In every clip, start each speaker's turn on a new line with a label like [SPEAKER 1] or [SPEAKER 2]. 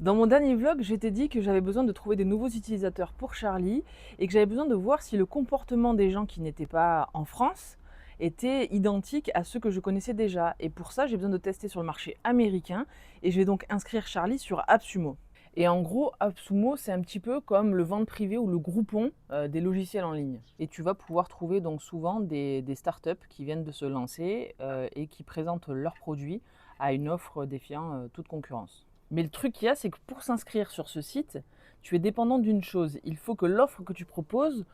[SPEAKER 1] Dans mon dernier vlog, je t'ai dit que j'avais besoin de trouver des nouveaux utilisateurs pour Charlie et que j'avais besoin de voir si le comportement des gens qui n'étaient pas en France était identique à ceux que je connaissais déjà. Et pour ça, j'ai besoin de tester sur le marché américain et je vais donc inscrire Charlie sur AppSumo. Et en gros, AppSumo, c'est un petit peu comme le vente privé ou le Groupon des logiciels en ligne. Et tu vas pouvoir trouver donc souvent des startups qui viennent de se lancer et qui présentent leurs produits à une offre défiant toute concurrence. Mais le truc qu'il y a, c'est que pour s'inscrire sur ce site, tu es dépendant d'une chose. Il faut que l'offre que tu proposes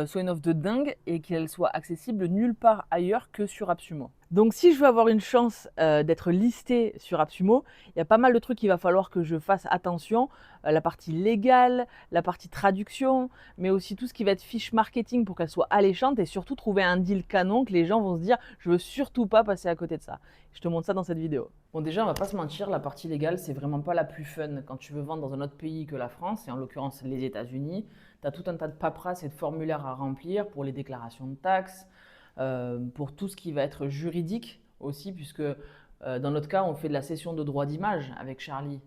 [SPEAKER 1] soit une offre de dingue et qu'elle soit accessible nulle part ailleurs que sur AppSumo. Donc si je veux avoir une chance d'être listé sur AppSumo, il y a pas mal de trucs qu'il va falloir que je fasse attention. La partie légale, la partie traduction, mais aussi tout ce qui va être fiche marketing pour qu'elle soit alléchante et surtout trouver un deal canon que les gens vont se dire je veux surtout pas passer à côté de ça. Je te montre ça dans cette vidéo. Bon, déjà, on va pas se mentir, la partie légale, c'est vraiment pas la plus fun. Quand tu veux vendre dans un autre pays que la France, et en l'occurrence les États-Unis, tu as tout un tas de paperasses et de formulaires à remplir pour les déclarations de taxes, pour tout ce qui va être juridique aussi, puisque dans notre cas, on fait de la cession de droit d'image avec Charlie.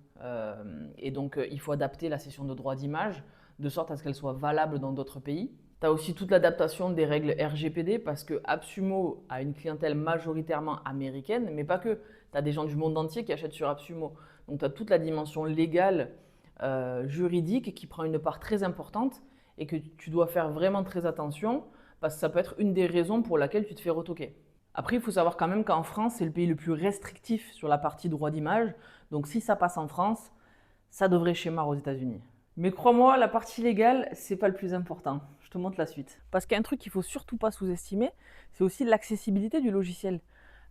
[SPEAKER 1] Et donc, il faut adapter la cession de droit d'image de sorte à ce qu'elle soit valable dans d'autres pays. Tu as aussi toute l'adaptation des règles RGPD parce que AppSumo a une clientèle majoritairement américaine, mais pas que. Tu as des gens du monde entier qui achètent sur AppSumo. Donc tu as toute la dimension légale, juridique qui prend une part très importante et que tu dois faire vraiment très attention parce que ça peut être une des raisons pour laquelle tu te fais retoquer. Après, il faut savoir quand même qu'en France, c'est le pays le plus restrictif sur la partie droit d'image. Donc si ça passe en France, ça devrait schémar aux États-Unis. Mais crois-moi, la partie légale, c'est pas le plus important. Je te montre la suite. Parce qu'il y a un truc qu'il faut surtout pas sous-estimer, c'est aussi l'accessibilité du logiciel.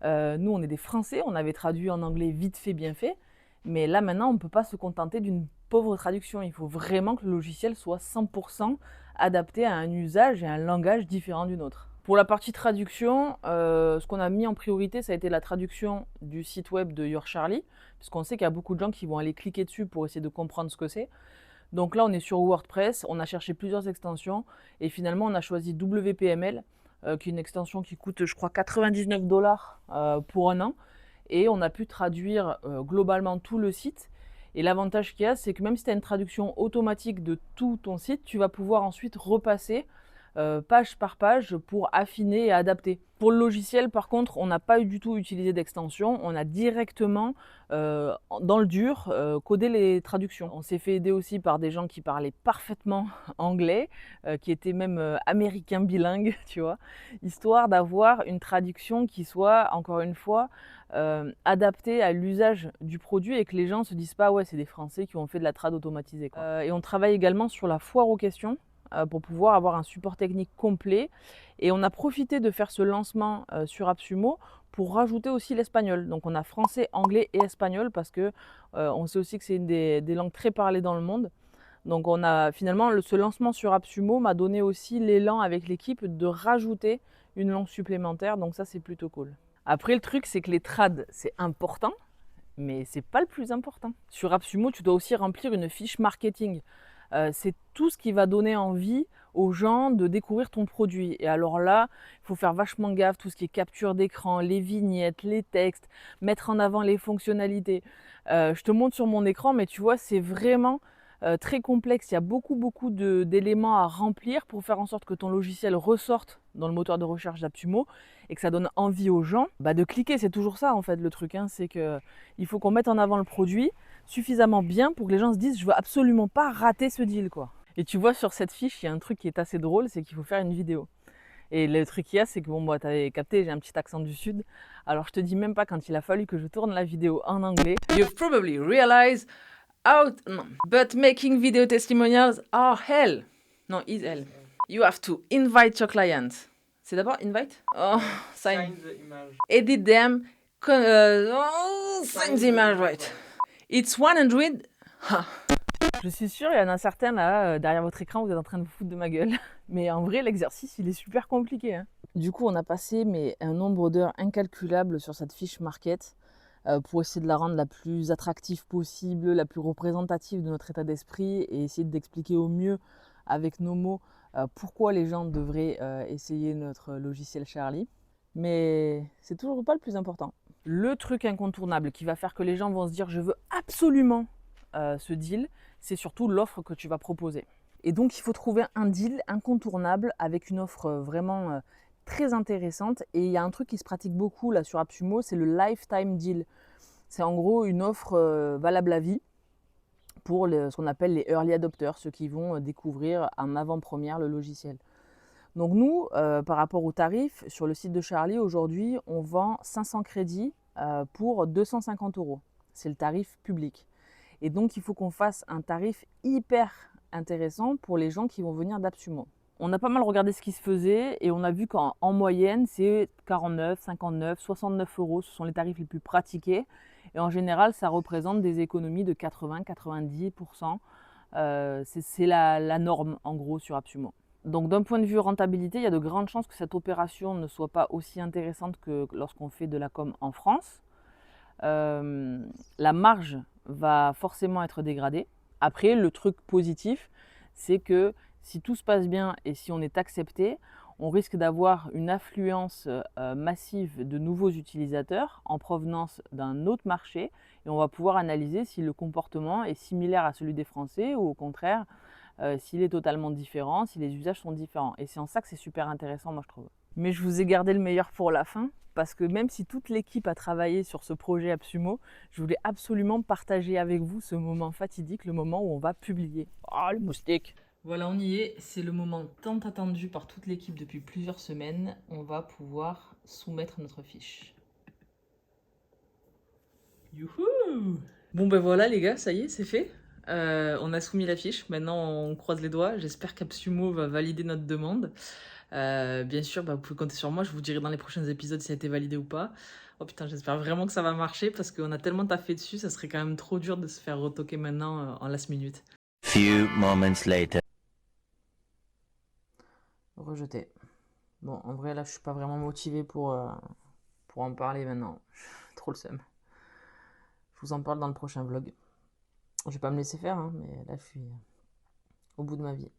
[SPEAKER 1] Nous, on est des Français, on avait traduit en anglais vite fait, bien fait, mais là maintenant, on ne peut pas se contenter d'une pauvre traduction. Il faut vraiment que le logiciel soit 100% adapté à un usage et un langage différent du nôtre. Pour la partie traduction, ce qu'on a mis en priorité, ça a été la traduction du site web de Your Charlie, parce qu'on sait qu'il y a beaucoup de gens qui vont aller cliquer dessus pour essayer de comprendre ce que c'est. Donc là, on est sur WordPress, on a cherché plusieurs extensions et finalement, on a choisi WPML, qui est une extension qui coûte, je crois, 99 $ pour un an. Et on a pu traduire globalement tout le site. Et l'avantage qu'il y a, c'est que même si tu as une traduction automatique de tout ton site, tu vas pouvoir ensuite repasser page par page pour affiner et adapter. Pour le logiciel, par contre, on n'a pas du tout utilisé d'extension. On a directement, dans le dur, codé les traductions. On s'est fait aider aussi par des gens qui parlaient parfaitement anglais, qui étaient même américains bilingues, tu vois, histoire d'avoir une traduction qui soit, encore une fois, adaptée à l'usage du produit et que les gens ne se disent pas « ouais, c'est des Français qui ont fait de la trad automatisée ». Et on travaille également sur la foire aux questions pour pouvoir avoir un support technique complet. Et on a profité de faire ce lancement sur AppSumo pour rajouter aussi l'espagnol. Donc on a français, anglais et espagnol parce que on sait aussi que c'est une des langues très parlées dans le monde. Donc on a finalement ce lancement sur AppSumo m'a donné aussi l'élan avec l'équipe de rajouter une langue supplémentaire. Donc ça c'est plutôt cool. Après le truc c'est que les trades c'est important, mais c'est pas le plus important. Sur AppSumo, tu dois aussi remplir une fiche marketing. C'est tout ce qui va donner envie aux gens de découvrir ton produit. Et alors là, il faut faire vachement gaffe, tout ce qui est capture d'écran, les vignettes, les textes, mettre en avant les fonctionnalités. Je te montre sur mon écran, mais tu vois, c'est vraiment très complexe. Il y a beaucoup d'éléments à remplir pour faire en sorte que ton logiciel ressorte dans le moteur de recherche d'AppSumo et que ça donne envie aux gens de cliquer. C'est toujours ça en fait le truc, hein, c'est qu'il faut qu'on mette en avant le produit suffisamment bien pour que les gens se disent je veux absolument pas rater ce deal quoi. Et tu vois sur cette fiche, il y a un truc qui est assez drôle, c'est qu'il faut faire une vidéo. Et le truc qu'il y a, c'est que bon, moi, t'avais capté, j'ai un petit accent du sud. Alors je te dis même pas quand il a fallu que je tourne la vidéo en anglais. You've probably realized no, but making video testimonials are hell. No, is hell. You have to invite your clients. C'est d'abord invite? Oh, sign the image. Edit them. Sign the image, right. It's 100. Je suis sûre, il y en a certains là, derrière votre écran, vous êtes en train de vous foutre de ma gueule. Mais en vrai, l'exercice, il est super compliqué, hein. Du coup, on a passé un nombre d'heures incalculable sur cette fiche market pour essayer de la rendre la plus attractive possible, la plus représentative de notre état d'esprit et essayer d'expliquer au mieux avec nos mots pourquoi les gens devraient essayer notre logiciel Charlie. Mais c'est toujours pas le plus important. Le truc incontournable qui va faire que les gens vont se dire je veux absolument ce deal, c'est surtout l'offre que tu vas proposer. Et donc il faut trouver un deal incontournable avec une offre vraiment très intéressante. Et il y a un truc qui se pratique beaucoup là sur AppSumo, c'est le lifetime deal. C'est en gros une offre valable à vie pour ce qu'on appelle les early adopters, ceux qui vont découvrir en avant-première le logiciel. Donc nous, par rapport au tarif, sur le site de Charlie, aujourd'hui, on vend 500 crédits pour 250 €. C'est le tarif public. Et donc, il faut qu'on fasse un tarif hyper intéressant pour les gens qui vont venir d'AppSumo. On a pas mal regardé ce qui se faisait et on a vu qu'en moyenne, c'est 49, 59, 69 €. Ce sont les tarifs les plus pratiqués. Et en général, ça représente des économies de 80-90%. C'est la norme, en gros, sur AppSumo. Donc d'un point de vue rentabilité, il y a de grandes chances que cette opération ne soit pas aussi intéressante que lorsqu'on fait de la com en France. La marge va forcément être dégradée. Après, le truc positif, c'est que si tout se passe bien et si on est accepté, on risque d'avoir une affluence massive de nouveaux utilisateurs en provenance d'un autre marché et on va pouvoir analyser si le comportement est similaire à celui des Français ou au contraire, s'il est totalement différent, si les usages sont différents. Et c'est en ça que c'est super intéressant, moi je trouve. Mais je vous ai gardé le meilleur pour la fin, parce que même si toute l'équipe a travaillé sur ce projet AppSumo, je voulais absolument partager avec vous ce moment fatidique, le moment où on va publier. Oh, le moustique! Voilà, on y est. C'est le moment tant attendu par toute l'équipe depuis plusieurs semaines. On va pouvoir soumettre notre fiche. Youhou! Bon ben voilà les gars, ça y est, c'est fait. On a soumis la fiche, maintenant on croise les doigts. J'espère qu'AppSumo va valider notre demande. Bien sûr, vous pouvez compter sur moi, je vous dirai dans les prochains épisodes si ça a été validé ou pas. Oh putain, j'espère vraiment que ça va marcher parce qu'on a tellement taffé dessus, ça serait quand même trop dur de se faire retoquer maintenant en last minute.
[SPEAKER 2] Few moments later.
[SPEAKER 1] Rejeté. Bon, en vrai là je suis pas vraiment motivé pour en parler maintenant. Trop le seum. Je vous en parle dans le prochain vlog. Je vais pas me laisser faire, hein, mais là je suis au bout de ma vie.